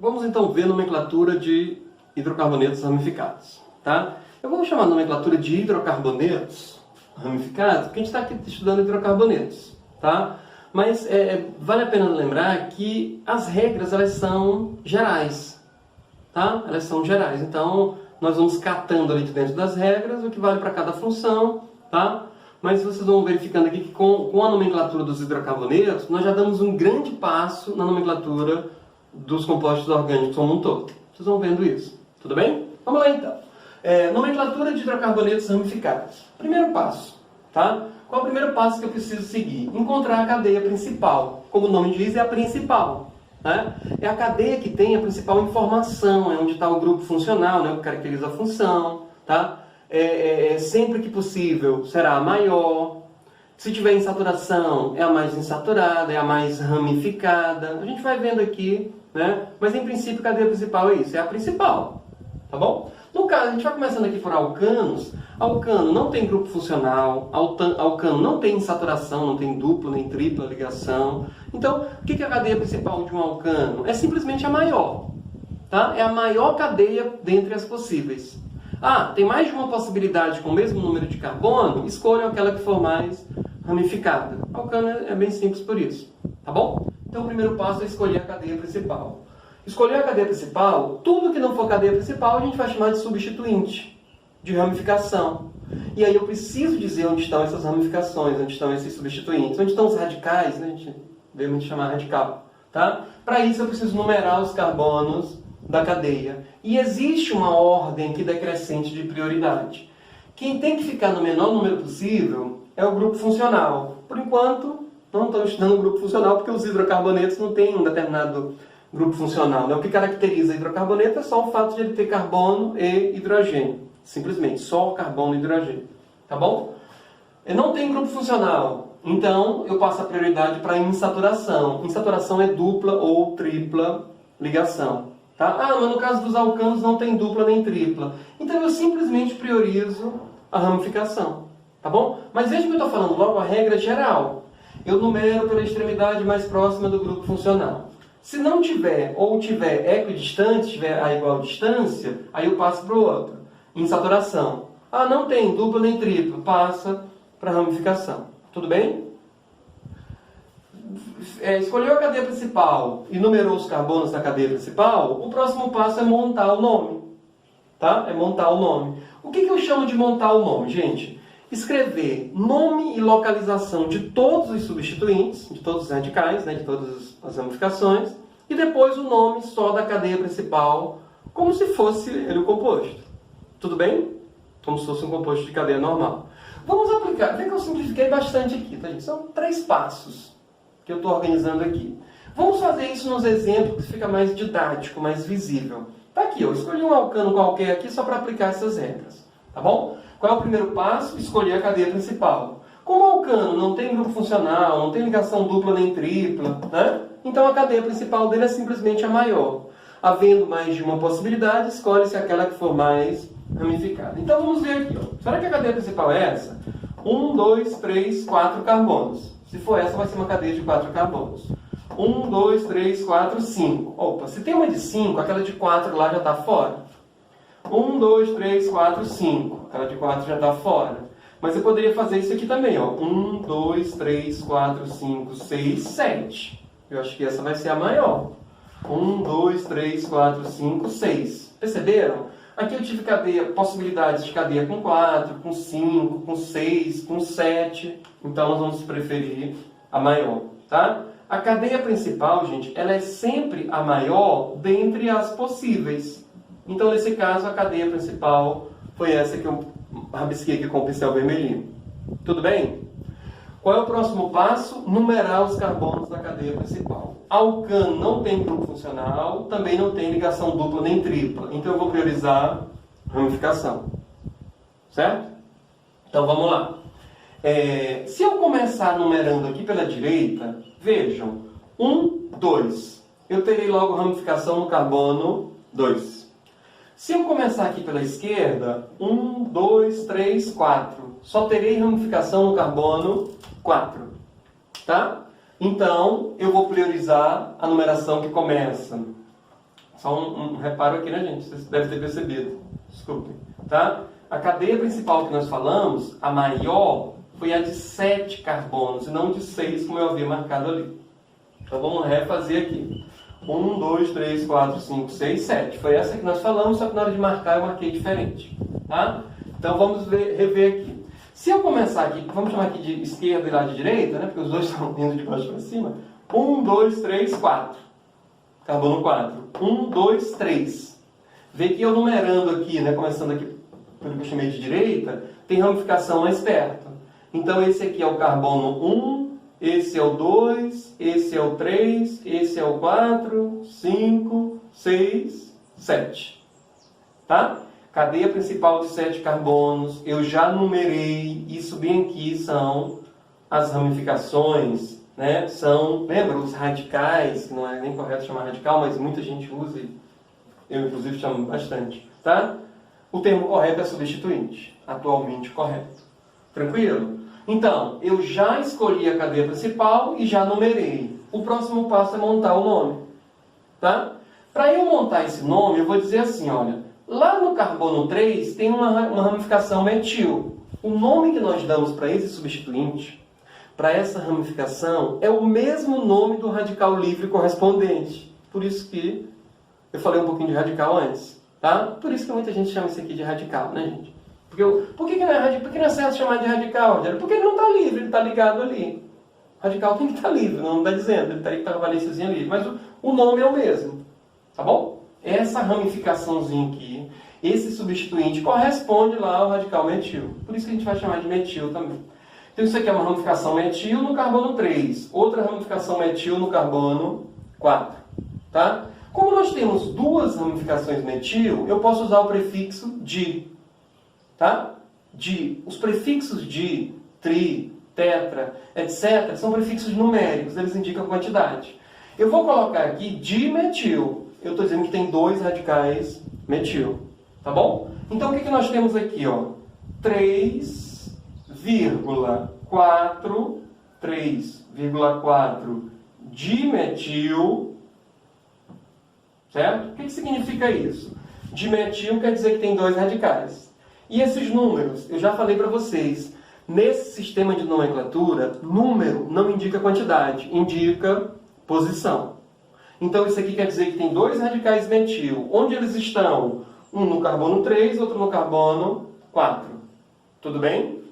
Vamos então ver nomenclatura de hidrocarbonetos ramificados, tá? Eu vou chamar a nomenclatura de hidrocarbonetos ramificados, porque a gente está aqui estudando hidrocarbonetos, tá? Mas vale a pena lembrar que as regras, elas são gerais, tá? Elas são gerais, então nós vamos catando ali de dentro das regras o que vale para cada função, tá? Mas vocês vão verificando aqui que com a nomenclatura dos hidrocarbonetos, nós já damos um grande passo na nomenclatura dos compostos orgânicos como um todo. Vocês vão vendo isso, tudo bem? Vamos lá então. Nomenclatura de hidrocarbonetos ramificados. Primeiro passo, tá? Qual é o primeiro passo que eu preciso seguir? Encontrar a cadeia principal. Como o nome diz, é a principal, né? É a cadeia que tem a principal informação, é onde está o grupo funcional, né? O que caracteriza a função, tá? Sempre que possível será a maior. Se tiver insaturação, é a mais insaturada, é a mais ramificada. A gente vai vendo aqui, né? Mas em princípio a cadeia principal é isso, é a principal, tá bom? No caso, a gente vai começando aqui por alcanos. Alcano não tem grupo funcional, alcano não tem insaturação, não tem dupla nem tripla ligação. Então, o que é a cadeia principal de um alcano? É simplesmente a maior, tá? É a maior cadeia dentre as possíveis. Ah, tem mais de uma possibilidade com o mesmo número de carbono? Escolham aquela que for mais ramificada. Alcano é bem simples por isso, tá bom? Então o primeiro passo é escolher a cadeia principal. Escolher a cadeia principal, tudo que não for cadeia principal a gente vai chamar de substituinte, de ramificação. E aí eu preciso dizer onde estão essas ramificações, onde estão esses substituintes, onde estão os radicais, né? A gente veio chamar radical, tá? Para isso eu preciso numerar os carbonos da cadeia. E existe uma ordem aqui decrescente de prioridade. Quem tem que ficar no menor número possível é o grupo funcional. Por enquanto, não estamos estudando o grupo funcional porque os hidrocarbonetos não têm um determinado grupo funcional, né? O que caracteriza hidrocarboneto é só o fato de ele ter carbono e hidrogênio. Simplesmente, só carbono e hidrogênio. Tá bom? Ele não tem grupo funcional. Então, eu passo a prioridade para insaturação. Insaturação é dupla ou tripla ligação. Tá? Ah, mas no caso dos alcanos não tem dupla nem tripla. Então eu simplesmente priorizo a ramificação. Tá bom? Mas veja que eu estou falando logo a regra geral. Eu numero pela extremidade mais próxima do grupo funcional. Se não tiver, ou tiver equidistante, tiver a igual distância, aí eu passo para o outro. Insaturação. Ah, não tem dupla nem tripla. Passa para a ramificação. Tudo bem? Escolheu a cadeia principal e numerou os carbonos da cadeia principal, o próximo passo é montar o nome. Tá? É montar o nome. O que eu chamo de montar o nome, gente? Escrever nome e localização de todos os substituintes, de todos os radicais, né, de todas as ramificações, e depois o nome só da cadeia principal, como se fosse ele o composto. Tudo bem? Como se fosse um composto de cadeia normal. Vamos aplicar. Vê que eu simplifiquei bastante aqui, tá, gente? São 3 passos que eu estou organizando aqui. Vamos fazer isso nos exemplos que fica mais didático, mais visível. Tá aqui, eu escolhi um alcano qualquer aqui só para aplicar essas regras. Tá bom? Qual é o primeiro passo? Escolher a cadeia principal. Como o alcano não tem grupo funcional, não tem ligação dupla nem tripla, né? Então a cadeia principal dele é simplesmente a maior. Havendo mais de uma possibilidade, escolhe-se aquela que for mais ramificada. Então vamos ver aqui. Ó. Será que a cadeia principal é essa? 1, 2, 3, 4 carbonos. Se for essa, vai ser uma cadeia de 4 carbonos. 1, 2, 3, 4, 5. Opa, se tem uma de 5, aquela de 4 lá já está fora. 1, 2, 3, 4, 5. Aquela de 4 já está fora. Mas eu poderia fazer isso aqui também. Ó. 1, 2, 3, 4, 5, 6, 7. Eu acho que essa vai ser a maior. 1, 2, 3, 4, 5, 6. Perceberam? Aqui eu tive possibilidades de cadeia com 4, com 5, com 6, com 7. Então nós vamos preferir a maior, tá? A cadeia principal, gente, ela é sempre a maior dentre as possíveis. Então nesse caso a cadeia principal foi essa que eu rabisquei aqui com o pincel vermelhinho. Tudo bem? Qual é o próximo passo? Numerar os carbonos da cadeia principal. Alcano não tem grupo funcional, também não tem ligação dupla nem tripla. Então eu vou priorizar ramificação. Certo? Então vamos lá. Se eu começar numerando aqui pela direita, vejam. 1, 2. Eu terei logo ramificação no carbono 2. Se eu começar aqui pela esquerda, 1, 2, 3, 4. Só terei ramificação no carbono 4. Tá? Então, eu vou priorizar a numeração que começa Só um reparo aqui, né, gente? Vocês devem ter percebido. Desculpem. Tá? A cadeia principal que nós falamos, a maior, foi a de 7 carbonos, e não de 6, como eu havia marcado ali. Então vamos refazer aqui. 1, 2, 3, 4, 5, 6, 7. Foi essa que nós falamos, só que na hora de marcar eu marquei diferente. Tá? Então vamos rever aqui. Se eu começar aqui, vamos chamar aqui de esquerda e lá de direita, né? Porque os dois estão indo de baixo para cima. 1, 2, 3, 4. Carbono 4. 1, 2, 3. Vê que eu numerando aqui, né? Começando aqui pelo que eu chamei de direita, tem ramificação mais perto. Então esse aqui é o carbono 1, esse é o 2, esse é o 3, esse é o 4, 5, 6, 7. Tá? Cadeia principal de 7 carbonos, eu já numerei, isso bem aqui são as ramificações, né? São, lembra, os radicais, que não é nem correto chamar radical, mas muita gente usa, e eu inclusive chamo bastante, tá? O termo correto é substituinte, atualmente correto. Tranquilo? Então, eu já escolhi a cadeia principal e já numerei. O próximo passo é montar o nome, tá? Para eu montar esse nome, eu vou dizer assim, olha, lá no carbono 3 tem uma ramificação metil. O nome que nós damos para esse substituinte, para essa ramificação, é o mesmo nome do radical livre correspondente. Por isso que eu falei um pouquinho de radical antes. Tá? Por isso que muita gente chama isso aqui de radical, né, gente? Por que não é certo chamar de radical, Rogério? Porque ele não está livre, ele está ligado ali. Radical tem que estar livre, não está dizendo, ele está aí com a valênciazinha livre. Mas o nome é o mesmo. Tá bom? Essa ramificaçãozinha aqui, esse substituinte, corresponde lá ao radical metil. Por isso que a gente vai chamar de metil também. Então isso aqui é uma ramificação metil no carbono 3. Outra ramificação metil no carbono 4. Tá? Como nós temos duas ramificações metil, eu posso usar o prefixo di. Tá? Di. Os prefixos di, tri, tetra, etc. são prefixos numéricos, eles indicam quantidade. Eu vou colocar aqui dimetil. Eu estou dizendo que tem 2 radicais metil. Tá bom? Então o que nós temos aqui? 3,4 dimetil. Certo? O que significa isso? Dimetil quer dizer que tem 2 radicais. E esses números, eu já falei para vocês, nesse sistema de nomenclatura, número não indica quantidade, indica posição. Então isso aqui quer dizer que tem 2 radicais metil. Onde eles estão? Um no carbono 3, outro no carbono 4. Tudo bem?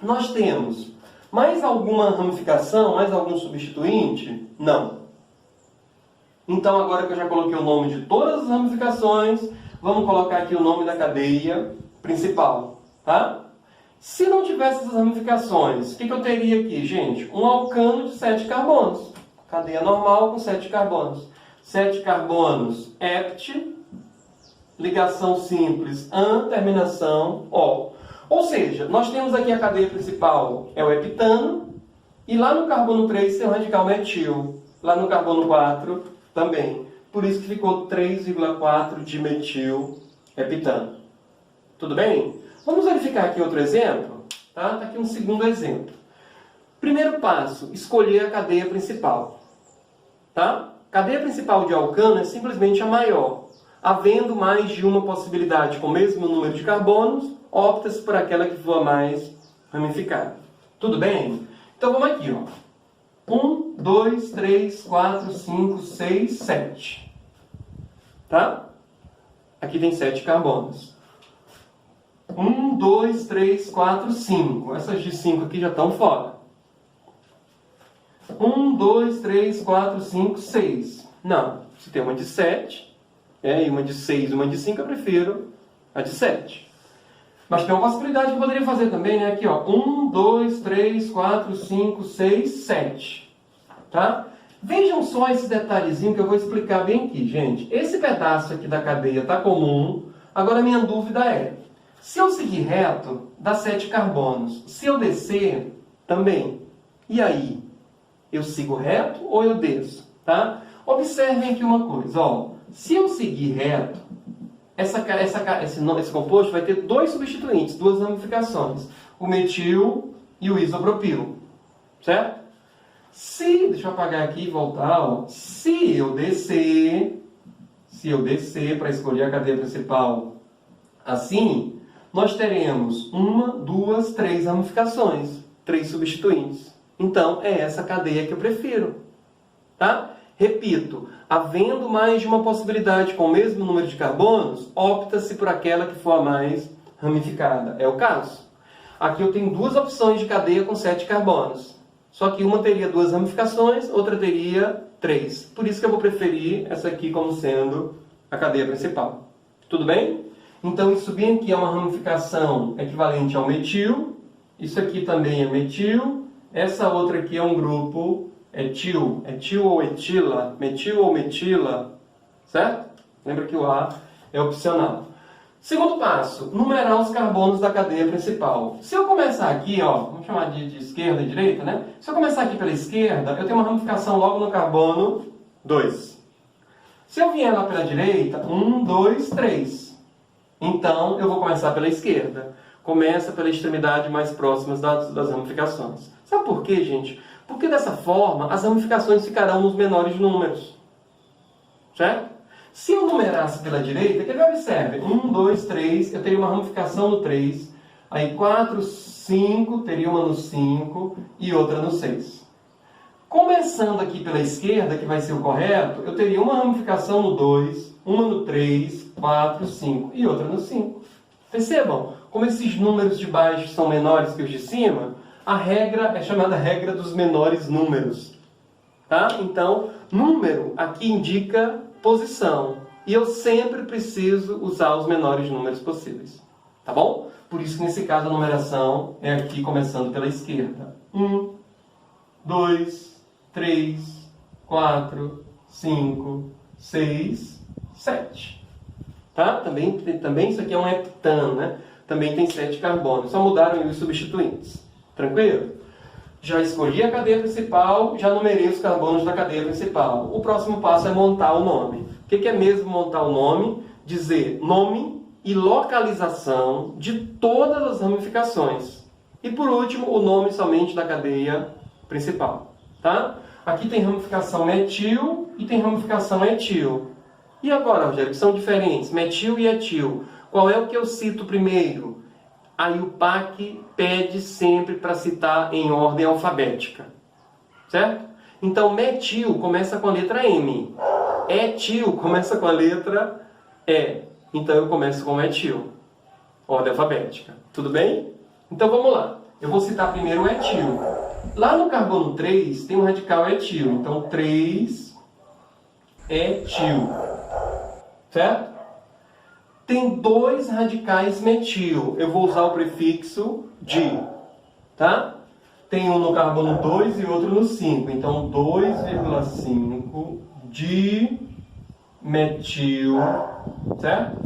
Nós temos mais alguma ramificação, mais algum substituinte? Não. Então, agora que eu já coloquei o nome de todas as ramificações, vamos colocar aqui o nome da cadeia principal, tá? Se não tivesse essas ramificações, o que eu teria aqui, gente? Um alcano de 7 carbonos. Cadeia normal com 7 carbonos. 7 carbonos, hept, ligação simples, an, terminação, ol. Ou seja, nós temos aqui a cadeia principal, é o heptano, e lá no carbono 3 tem o radical metil. Lá no carbono 4 também. Por isso que ficou 3,4 dimetil heptano. Tudo bem? Vamos verificar aqui outro exemplo. Tá? Tá aqui um segundo exemplo. Primeiro passo, escolher a cadeia principal. Tá? Cadeia principal de alcano é simplesmente a maior. Havendo mais de uma possibilidade com o mesmo número de carbonos, opta-se por aquela que for a mais ramificada. Tudo bem? Então vamos aqui, 1, 2, 3, 4, 5, 6, 7. Tá? Aqui tem 7 carbonos. 1, 2, 3, 4, 5. Essas de 5 aqui já estão fora. 1, 2, 3, 4, 5, 6. Não. Se tem uma de 7, e uma de 6 e uma de 5, eu prefiro a de 7. Mas tem uma possibilidade que eu poderia fazer também, né? Aqui, 1, 2, 3, 4, 5, 6, 7. Tá? Vejam só esse detalhezinho que eu vou explicar bem aqui, gente. Esse pedaço aqui da cadeia está comum. Agora, a minha dúvida é, se eu seguir reto, dá 7 carbonos. Se eu descer, também. E aí? Eu sigo reto ou eu desço? Tá? Observem aqui uma coisa. Se eu seguir reto, esse composto vai ter 2 substituintes, 2 ramificações. O metil e o isopropil. Certo? Deixa eu apagar aqui e voltar. Se eu descer, se eu descer para escolher a cadeia principal assim, nós teremos 1, 2, 3 ramificações, 3 substituintes. Então, é essa cadeia que eu prefiro. Tá? Repito, havendo mais de uma possibilidade com o mesmo número de carbonos, opta-se por aquela que for a mais ramificada. É o caso. Aqui eu tenho duas opções de cadeia com 7 carbonos. Só que uma teria 2 ramificações, outra teria 3. Por isso que eu vou preferir essa aqui como sendo a cadeia principal. Tudo bem? Então, isso bem aqui é uma ramificação equivalente ao metil. Isso aqui também é metil. Essa outra aqui é um grupo etil. Etil ou etila. Metil ou metila. Certo? Lembra que o A é opcional. Segundo passo, numerar os carbonos da cadeia principal. Se eu começar aqui, ó, vamos chamar de esquerda e direita, né? Se eu começar aqui pela esquerda, eu tenho uma ramificação logo no carbono 2. Se eu vier lá pela direita, 1, 2, 3. Então, eu vou começar pela esquerda. Começa pela extremidade mais próxima das ramificações. Sabe por quê, gente? Porque dessa forma, as ramificações ficarão nos menores números. Certo? Se eu numerasse pela direita, quer ver? Observe. 1, 2, 3, eu teria uma ramificação no 3. Aí 4, 5, teria uma no 5 e outra no 6. Começando aqui pela esquerda, que vai ser o correto, eu teria uma ramificação no 2, uma no 3, 4, 5 e outra no 5. Percebam, como esses números de baixo são menores que os de cima, a regra é chamada regra dos menores números. Tá? Então, número aqui indica posição. E eu sempre preciso usar os menores números possíveis. Tá bom? Por isso que nesse caso a numeração é aqui começando pela esquerda. 1, 2, 3, 4, 5, 6, 7. Tá? Também isso aqui é um heptano, né? Também tem 7 carbonos. Só mudaram os substituintes. Tranquilo? Já escolhi a cadeia principal, já numerei os carbonos da cadeia principal. O próximo passo é montar o nome. O que é mesmo montar o nome? Dizer nome e localização de todas as ramificações. E por último, o nome somente da cadeia principal. Tá? Aqui tem ramificação metil e tem ramificação etil. E agora, Rogério, que são diferentes, metil e etil. Qual é o que eu cito primeiro? Aí o PAC pede sempre para citar em ordem alfabética. Certo? Então, metil começa com a letra M. Etil começa com a letra E. Então, eu começo com metil. Ordem alfabética. Tudo bem? Então, vamos lá. Eu vou citar primeiro o etil. Lá no carbono 3 tem um radical etil. Então, 3 etil. Certo? Tem 2 radicais metil. Eu vou usar o prefixo di. Tá? Tem um no carbono 2 e outro no 5. Então, 2,5 dimetil. Certo?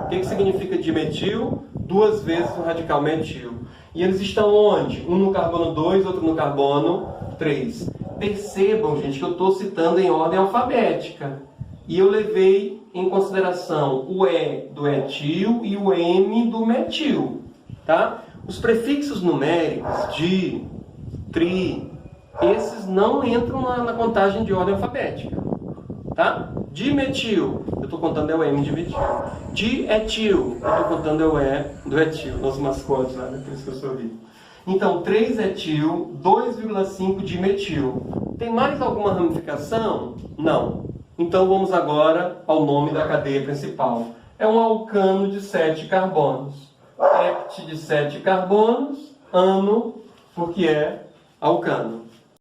O que significa dimetil? 2 vezes o radical metil. E eles estão onde? Um no carbono 2, outro no carbono 3. Percebam, gente, que eu estou citando em ordem alfabética. E eu levei em consideração o E do etil e o M do metil. Tá? Os prefixos numéricos, di, tri, esses não entram na contagem de ordem alfabética. Tá? Dimetil, eu estou contando é o M de metil. Dietil, eu estou contando é o E do etil. Nosso mascote lá, né? Por isso que eu sorri. Então, 3 etil, 2,5 dimetil. Tem mais alguma ramificação? Não. Então, vamos agora ao nome da cadeia principal. É um alcano de 7 carbonos. Hept de 7 carbonos, ano, porque é alcano.